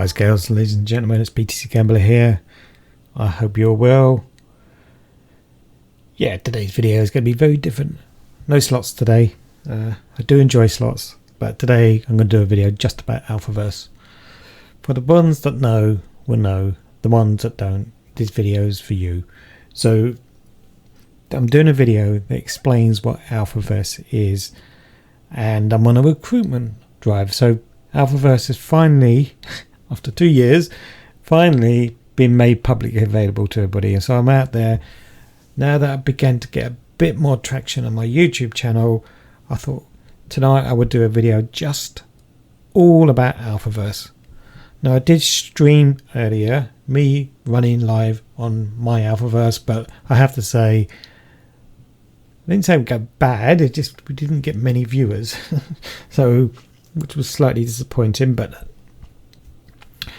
guys, girls, ladies and gentlemen, it's BTC Gambler here. I hope you're well. Yeah, today's video is going to be very different. No slots today. I do enjoy slots, but today I'm going to do a video just about Alphaverse. For the ones that know will know, the ones that don't, this video is for you. So I'm doing a video that explains what Alphaverse is, and I'm on a recruitment drive. So Alphaverse is finally, after 2 years, finally been made publicly available to everybody. And so I'm out there now that I began to get a bit more traction on my YouTube channel. I thought tonight I would do a video just all about Alphaverse. Now, I did stream earlier, me running live on my Alphaverse, but I have to say, I didn't say it would go bad, it just we didn't get many viewers. So, which was slightly disappointing, but I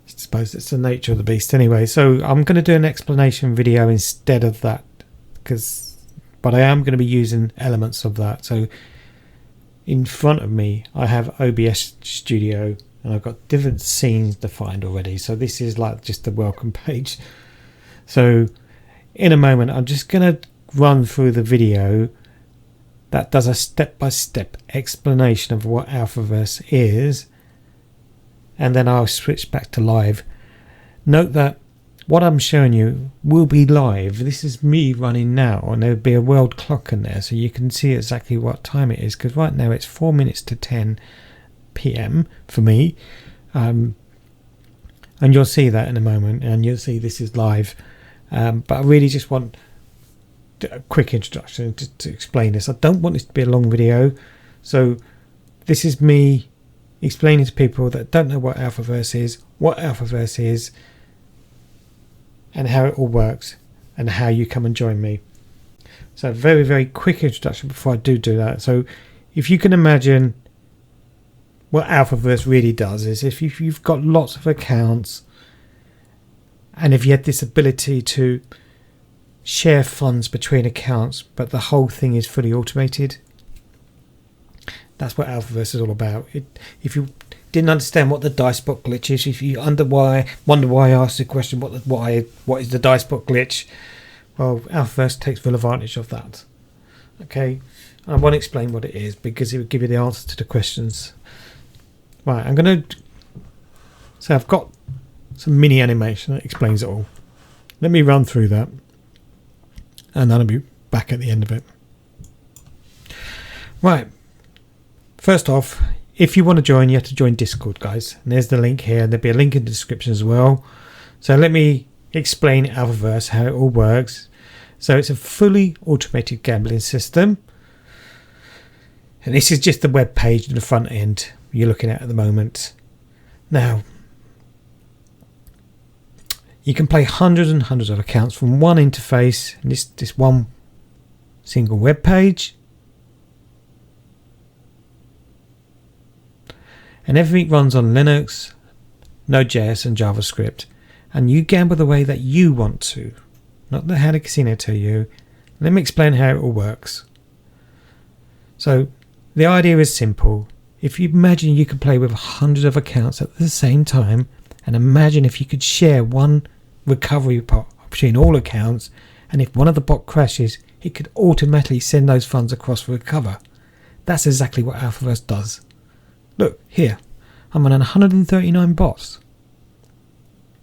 suppose it's the nature of the beast anyway. So I'm going to do an explanation video instead of that, but I am going to be using elements of that. So in front of me I have OBS Studio, and I've got different scenes defined already. So this is like just the welcome page. So in a moment I'm just going to run through the video that does a step-by-step explanation of what Alphaverse is, and then I'll switch back to live. Note that what I'm showing you will be live. This is me running now, and there'll be a world clock in there so you can see exactly what time it is, because right now it's 4 minutes to 10 PM for me, and you'll see that in a moment, and you'll see this is live. But I really just want a quick introduction to explain this. I don't want this to be a long video, so this is me explaining to people that don't know what Alphaverse is, and how it all works, and how you come and join me. So very, very quick introduction before I do that. So if you can imagine what Alphaverse really does is, if you've got lots of accounts, and if you had this ability to share funds between accounts, but the whole thing is fully automated. That's what Alphaverse is all about. If you didn't understand what the dicebot glitch is, if you wonder why I asked the question, what is the dicebot glitch, well, Alphaverse takes full advantage of that. Okay, I won't explain what it is because it will give you the answer to the questions. Right, so I've got some mini animation that explains it all. Let me run through that, and then I'll be back at the end of it. Right, first off, if you want to join, you have to join Discord, guys, and there's the link here, and there'll be a link in the description as well. So let me explain Alphaverse, how it all works. So it's a fully automated gambling system, and this is just the web page in the front end you're looking at the moment. Now, you can play hundreds and hundreds of accounts from one interface, and this one single web page, and everything runs on Linux, Node.js and JavaScript, and you gamble the way that you want to, not how the casino tell you. Let me explain how it all works. So the idea is simple. If you imagine you could play with hundreds of accounts at the same time, and imagine if you could share one recovery pot between all accounts, and if one of the bot crashes, it could automatically send those funds across for recover. That's exactly what Alphaverse does. Look here, I'm on 139 bots.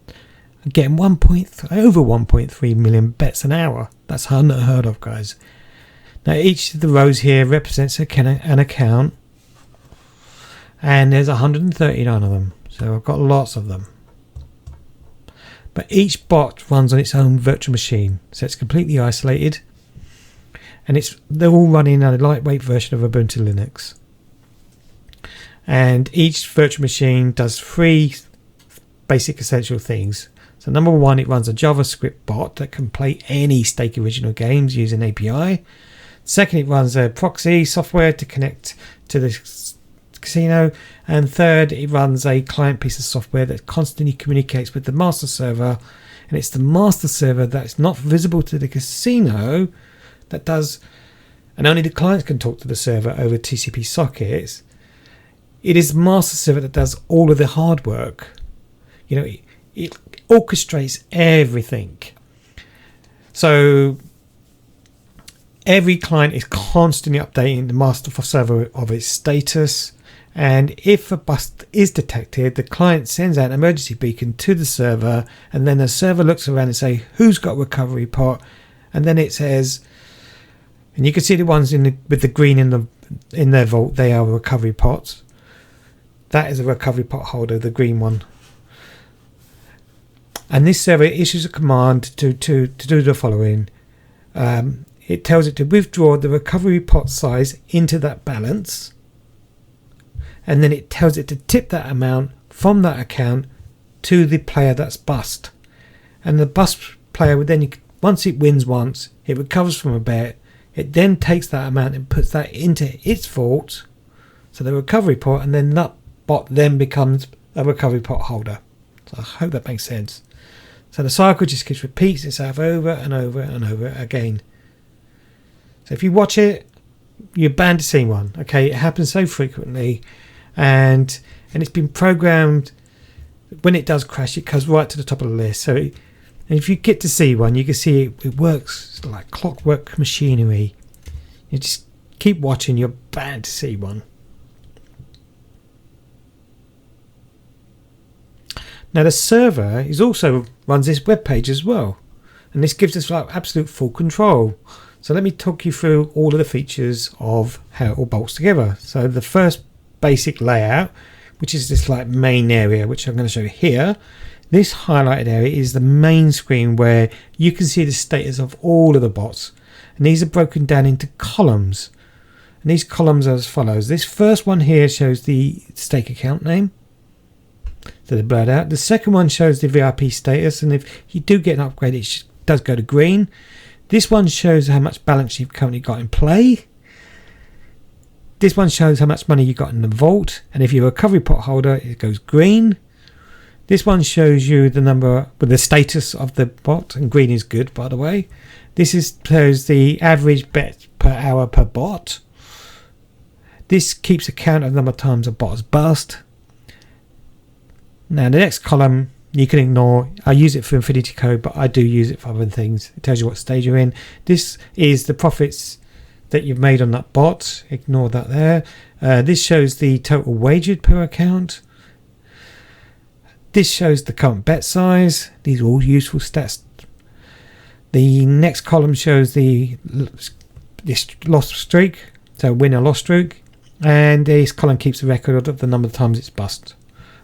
I'm getting over 1.3 million bets an hour. That's unheard of, guys. Now each of the rows here represents an account, and there's 139 of them, so I've got lots of them. But each bot runs on its own virtual machine, so it's completely isolated, and they're all running on a lightweight version of Ubuntu Linux. And each virtual machine does 3 basic essential things. So number 1, it runs a JavaScript bot that can play any Stake original games using API. Second, it runs a proxy software to connect to the casino, and third, it runs a client piece of software that constantly communicates with the master server, and it's the master server that's not visible to the casino that does, and only the clients can talk to the server over TCP sockets. It is the master server that does all of the hard work. it orchestrates everything. So every client is constantly updating the master server of its status, and if a bust is detected, the client sends out an emergency beacon to the server, and then the server looks around and say who's got a recovery pot, and then it says, and you can see the ones with the green in their vault, they are recovery pots. That is a recovery pot holder, the green one. And this server issues a command to do the following. It tells it to withdraw the recovery pot size into that balance, and then it tells it to tip that amount from that account to the player that's bust. And the bust player would then, once it wins once, it recovers from a bet. It then takes that amount and puts that into its vault, so the recovery pot, and then that bot then becomes a recovery pot holder. So I hope that makes sense. So the cycle just repeats itself over and over and over again. So if you watch it, you're bound to see one. Okay, it happens so frequently, and it's been programmed. When it does crash, it goes right to the top of the list. So and if you get to see one, you can see it works like clockwork machinery. You just keep watching, you're bound to see one. Now the server also runs this web page as well, and this gives us like absolute full control. So let me talk you through all of the features of how it all bolts together. So the first basic layout, which is this like main area, which I'm going to show you here. This highlighted area is the main screen where you can see the status of all of the bots, and these are broken down into columns, and these columns are as follows. This first one here shows the stake account name, so they're blurred out. The second one shows the VIP status, and if you do get an upgrade, it does go to green. This one shows how much balance you've currently got in play. This one shows how much money you got in the vault, and if you're a recovery pot holder, it goes green. This one shows you the number with the status of the bot, and green is good, by the way. This shows the average bet per hour per bot. This keeps a count of the number of times a bot has bust. Now the next column you can ignore. I use it for Infinity Code, but I do use it for other things. It tells you what stage you're in. This is the profits that you've made on that bot. Ignore that there. This shows the total wagered per account. This shows the current bet size. These are all useful stats. The next column shows this loss streak, so win or loss streak, and this column keeps a record of the number of times it's bust.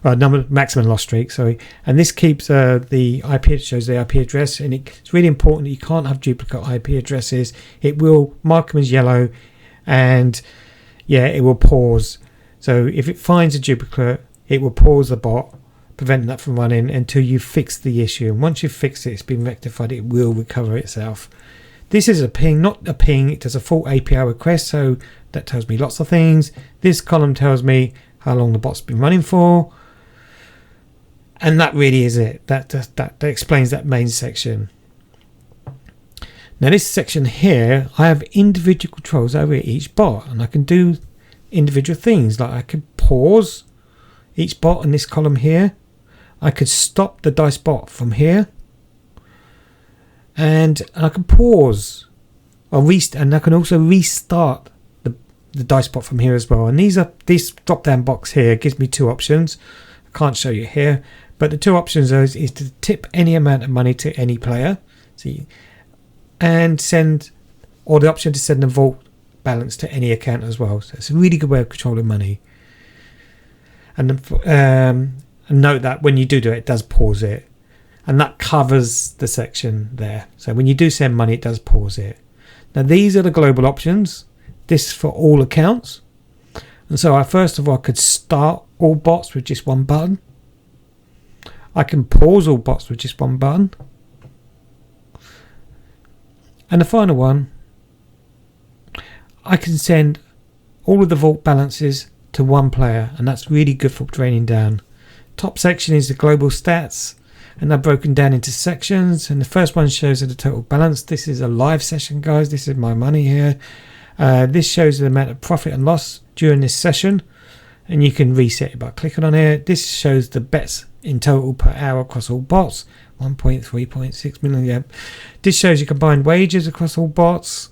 Maximum loss streak, sorry. And this keeps the IP, it shows the IP address, and it's really important that you can't have duplicate IP addresses. It will mark them as yellow, and yeah, it will pause. So if it finds a duplicate, it will pause the bot, preventing that from running until you fix the issue. And once you've fixed it, it's been rectified, it will recover itself. This is a ping, not a ping. It does a full API request, so that tells me lots of things. This column tells me how long the bot's been running for. And that really is it. That explains that main section. Now this section here, I have individual controls over each bot, and I can do individual things. Like I can pause each bot in this column here. I could stop the dice bot from here, and I can pause or and I can also restart the dice bot from here as well. And this drop down box here gives me two options. I can't show you here, but the two options is to tip any amount of money to any player, and send, or the option to send the vault balance to any account as well. So it's a really good way of controlling money. And note that when you do it, it does pause it, and that covers the section there. So when you do send money, it does pause it. Now these are the global options. This for all accounts. And so first of all, I could start all bots with just one button. I can pause all bots with just one button. And the final one, I can send all of the vault balances to one player, and that's really good for draining down. Top section is the global stats, and they're broken down into sections, and the first one shows the total balance. This is a live session, guys. This is my money here. This shows the amount of profit and loss during this session, and you can reset it by clicking on here. This shows the bets in total per hour across all bots, 1.3.6 million. Yeah. This shows you combined wages across all bots.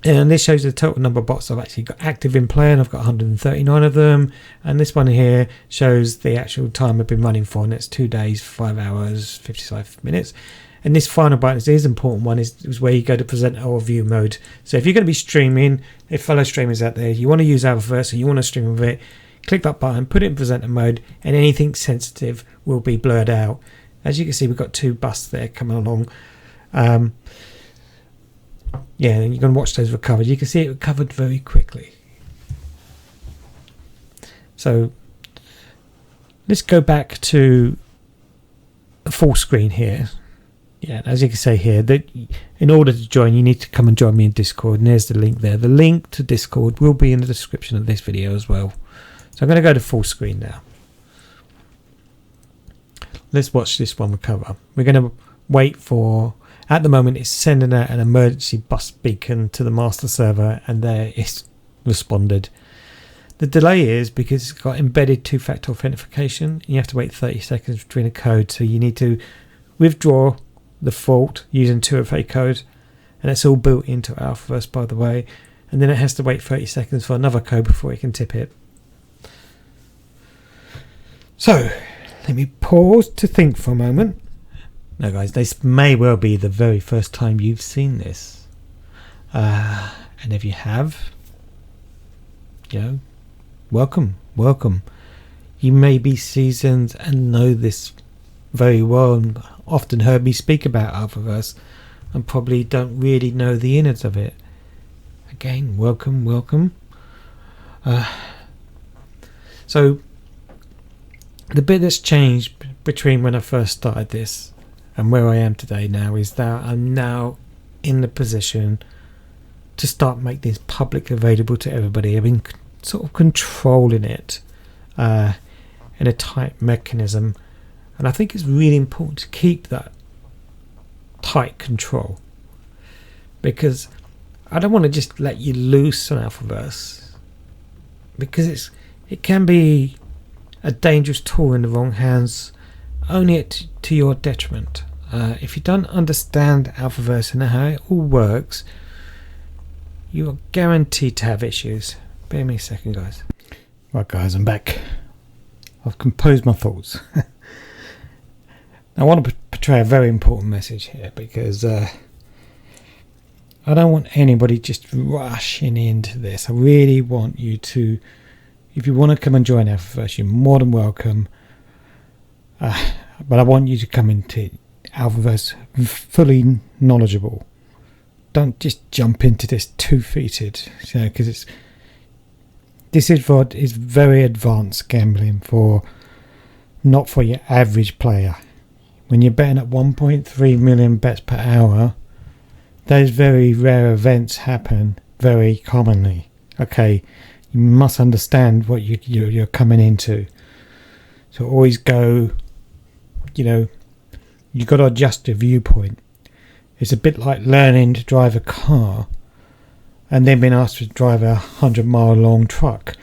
And this shows the total number of bots I've actually got active in play, and I've got 139 of them. And this one here shows the actual time I've been running for, and it's 2 days, 5 hours, 55 minutes. And this final button is the important one, is where you go to presenter or view mode. So if you're going to be streaming, if fellow streamers out there, you want to use Alphaverse and you want to stream with it, click that button, put it in presenter mode, and anything sensitive will be blurred out. As you can see, we've got 2 busts there coming along. Yeah, and you're going to watch those recovered. You can see it recovered very quickly. So let's go back to a full screen here. Yeah, as you can see here, that in order to join, you need to come and join me in Discord. And there's the link there. The link to Discord will be in the description of this video as well. So I'm going to go to full screen now. Let's watch this one recover. We're going to wait for... At the moment, it's sending out an emergency bus beacon to the master server, and there it's responded. The delay is because it's got embedded 2-factor authentication. You have to wait 30 seconds between a code, so you need to withdraw the fault using 2FA code, and it's all built into Alphaverse, by the way. And then it has to wait 30 seconds for another code before it can tip it. So let me pause to think for a moment. Now guys, this may well be the very first time you've seen this, and if you have, you know, welcome. You may be seasoned and know this very well, and often heard me speak about Alphaverse, and probably don't really know the innards of it. Again, welcome. So the bit that's changed between when I first started this and where I am today now is that I'm now in the position to start making this publicly available to everybody. I've been sort of controlling it in a tight mechanism, and I think it's really important to keep that tight control, because I don't want to just let you loose on Alphaverse, because it can be a dangerous tool in the wrong hands, only to your detriment. If you don't understand Alphaverse and how it all works, you are guaranteed to have issues. Bear me a second, guys. Right, guys, I'm back. I've composed my thoughts. I want to portray a very important message here, because I don't want anybody just rushing into this. I really want you to, if you want to come and join Alphaverse, you're more than welcome. But I want you to come into Alphaverse fully knowledgeable. Don't just jump into this two-feeted, you know, because this is very advanced gambling, not for your average player. When you're betting at 1.3 million bets per hour, those very rare events happen very commonly. Okay, you must understand what you're coming into. So always go, you know, you've got to adjust your viewpoint. It's a bit like learning to drive a car and then being asked to drive a 100-mile long truck.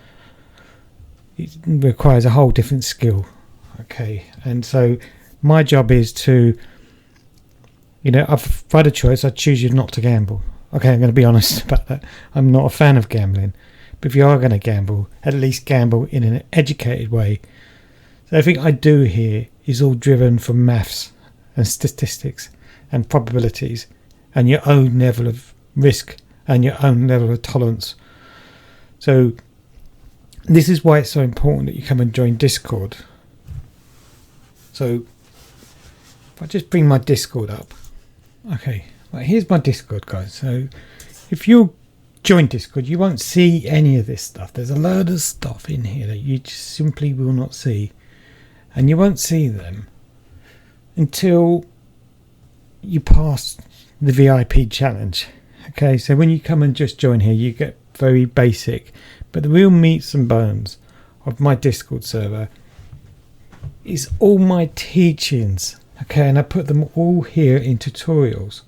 It requires a whole different skill. Okay, and so my job is to, you know, if I had a choice, I'd choose you not to gamble. Okay, I'm going to be honest about that. I'm not a fan of gambling. But if you are going to gamble, at least gamble in an educated way. So everything I do here is all driven from maths and statistics and probabilities and your own level of risk and your own level of tolerance. So this is why it's so important that you come and join Discord. So if I just bring my Discord up. Okay, right, here's my Discord, guys. So if you join Discord, you won't see any of this stuff. There's a load of stuff in here that you just simply will not see. And you won't see them until you pass the VIP challenge. Okay, so when you come and just join here, you get very basic. But the real meats and bones of my Discord server is all my teachings. Okay, and I put them all here in tutorials.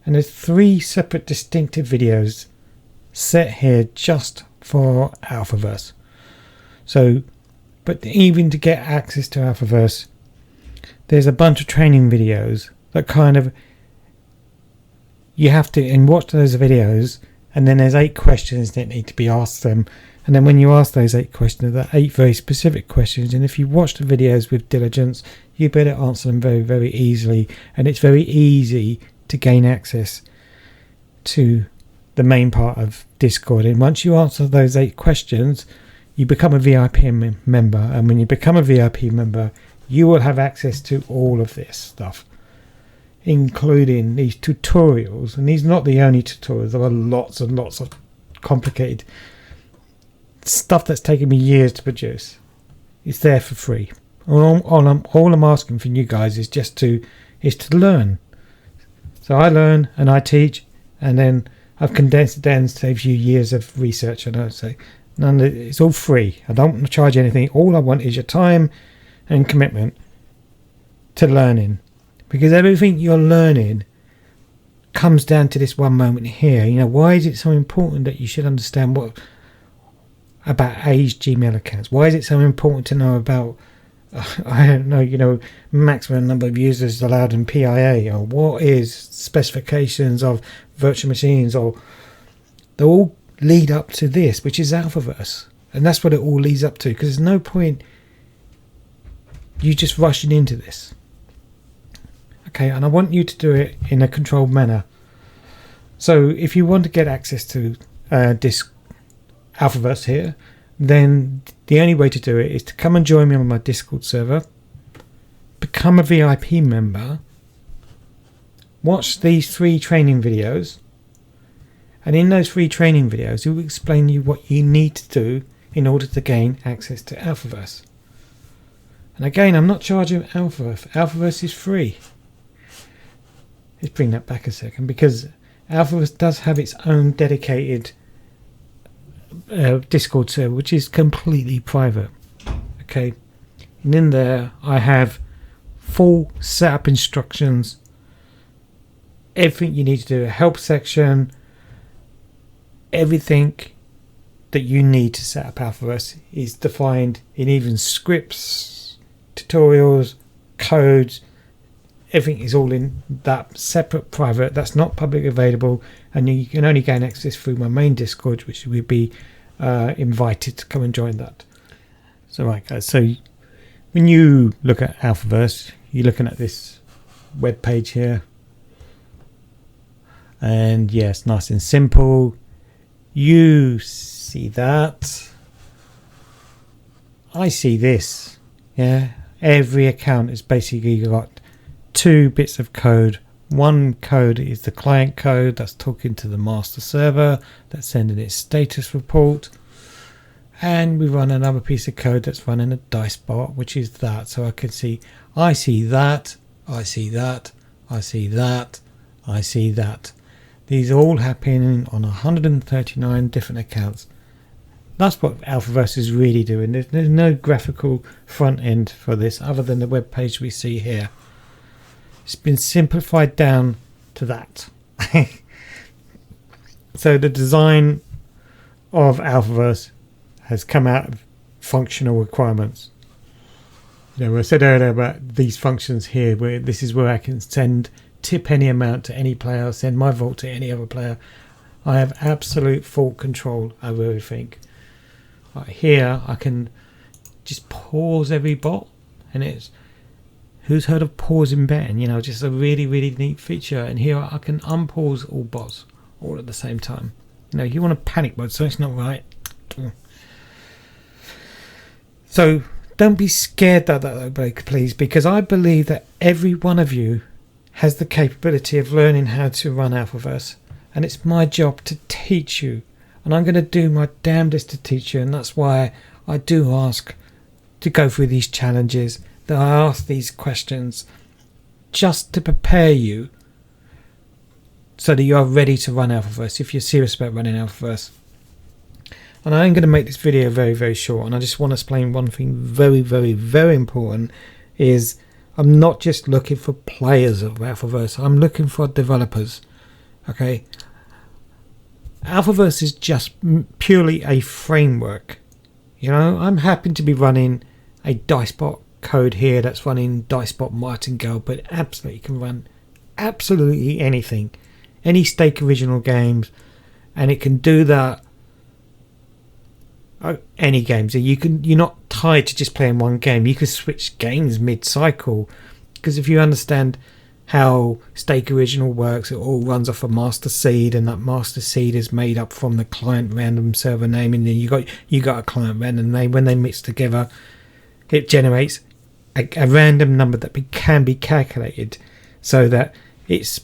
And there's 3 separate distinctive videos set here just for Alphaverse. So But even to get access to Alphaverse, there's a bunch of training videos that kind of, you have to and watch those videos, and then there's 8 questions that need to be asked them. And then when you ask those 8 questions, there are 8 very specific questions, and if you watch the videos with diligence, you better answer them very, very easily. And it's very easy to gain access to the main part of Discord. And once you answer those 8 questions, you become a VIP member. And when you become a VIP member, you will have access to all of this stuff, including these tutorials. And these are not the only tutorials. There are lots and lots of complicated stuff that's taken me years to produce. It's there for free. All I'm asking from you guys is just to learn. So I learn and I teach, and then I've condensed it down, saves you years of research. And I say, it's all free. I don't charge anything. All I want is your time and commitment to learning, because everything you're learning comes down to this one moment here. You know, why is it so important that you should understand about aged Gmail accounts? Why is it so important to know about I don't know, maximum number of users allowed in PIA, or what is specifications of virtual machines, or they all lead up to this, which is Alphaverse. And that's what it all leads up to, because there's no point you just rushing into this. Okay, and I want you to do it in a controlled manner. So if you want to get access to this Alphaverse here, then the only way to do it is to come and join me on my Discord server, become a VIP member, watch these 3 training videos, and in those 3 training videos it will explain you what you need to do in order to gain access to Alphaverse. And again, I'm not charging Alphaverse. Alphaverse is free. Let's bring that back a second, because Alphaverse does have its own dedicated Discord server, which is completely private. Okay, and in there I have full setup instructions, everything you need to do, a help section, everything that you need to set up Alphaverse is defined in even scripts, tutorials, codes. Everything is all in that separate private, that's not public available, and you can only gain access through my main Discord, which will be invited to come and join that. So right guys, so when you look at Alphaverse, you're looking at this web page here, and yes, nice and simple. You see that, I see this. Yeah, every account is basically got 2 bits of code. One code is the client code that's talking to the master server, that's sending its status report, and we run another piece of code that's running a dice bot, which is that. So I can see, I see that, I see that, I see that, I see that. These are all happening on 139 different accounts. That's what Alphaverse is really doing. There's no graphical front end for this other than the web page we see here. It's been simplified down to that. So the design of Alphaverse has come out of functional requirements. I said earlier about these functions here, where this is where I can tip any amount to any player, send my vault to any other player. I have absolute full control over everything. Right here I can just pause every bot, and it's, who's heard of pausing betting? Just a really, really neat feature. And here I can unpause all bots all at the same time. You want a panic mode, so it's not right. So don't be scared of that, please, because I believe that every one of you has the capability of learning how to run Alphaverse, and it's my job to teach you, and I'm going to do my damnedest to teach you. And that's why I do ask to go through these challenges, that I ask these questions, just to prepare you so that you are ready to run Alphaverse if you're serious about running Alphaverse. And I am going to make this video very, very short, and I just want to explain one thing very, very, very important, is I'm not just looking for players of Alphaverse, I'm looking for developers. Okay, Alphaverse is just purely a framework. I'm happy to be running a Dicebot code here that's running Dicebot Martingale, but it absolutely can run absolutely anything, any Stake original games, and it can do that. Any games. You're not tied to just playing one game. You can switch games mid-cycle, because if you understand how Stake Original works, it all runs off a master seed, and that master seed is made up from the client random server name, and then you got a client random name. When they mix together, it generates a random number that can be calculated, so that it's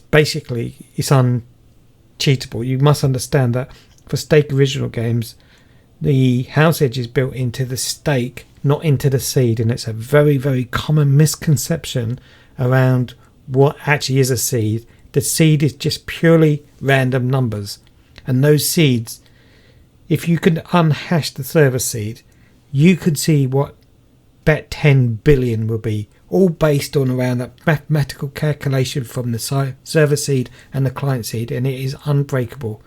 uncheatable. You must understand that for Stake Original games, the house edge is built into the stake, not into the seed, and it's a very, very common misconception around what actually is a seed. The seed is just purely random numbers, and those seeds, if you could unhash the server seed, you could see what bet 10 billion will be, all based on around that mathematical calculation from the server seed and the client seed, and it is unbreakable.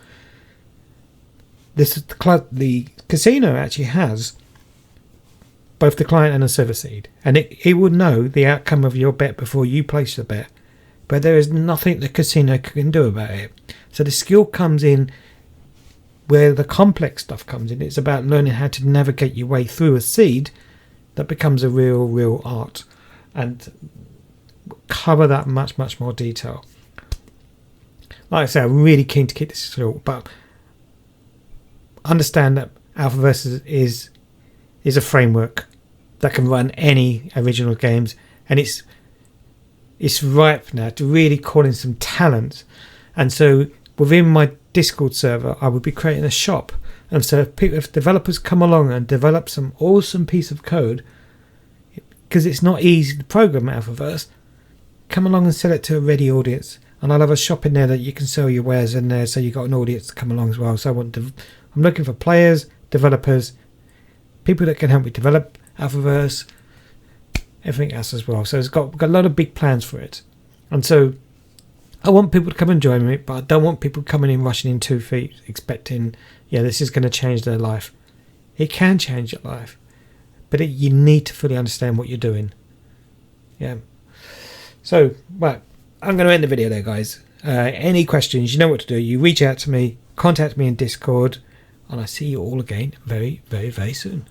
The casino actually has both the client and the server seed, and it will know the outcome of your bet before you place the bet, but there is nothing the casino can do about it. So the skill comes in where the complex stuff comes in. It's about learning how to navigate your way through a seed that becomes a real art, and cover that much more detail. Like I say, I'm really keen to keep this short, but understand that Alphaverse is a framework that can run any original games, and it's ripe now to really call in some talent. And so within my Discord server, I would be creating a shop, and so if developers come along and develop some awesome piece of code, because it's not easy to program Alphaverse, come along and sell it to a ready audience, and I'll have a shop in there that you can sell your wares in there, so you've got an audience to come along as well. So I'm looking for players, developers, people that can help me develop Alphaverse, everything else as well. So it's got a lot of big plans for it, and so I want people to come and join me, but I don't want people coming in rushing in 2 feet expecting, this is going to change their life. It can change your life, but you need to fully understand what you're doing. So, well, I'm going to end the video there, guys. Any questions, you know what to do. You reach out to me, contact me in Discord, and I see you all again very, very, very soon.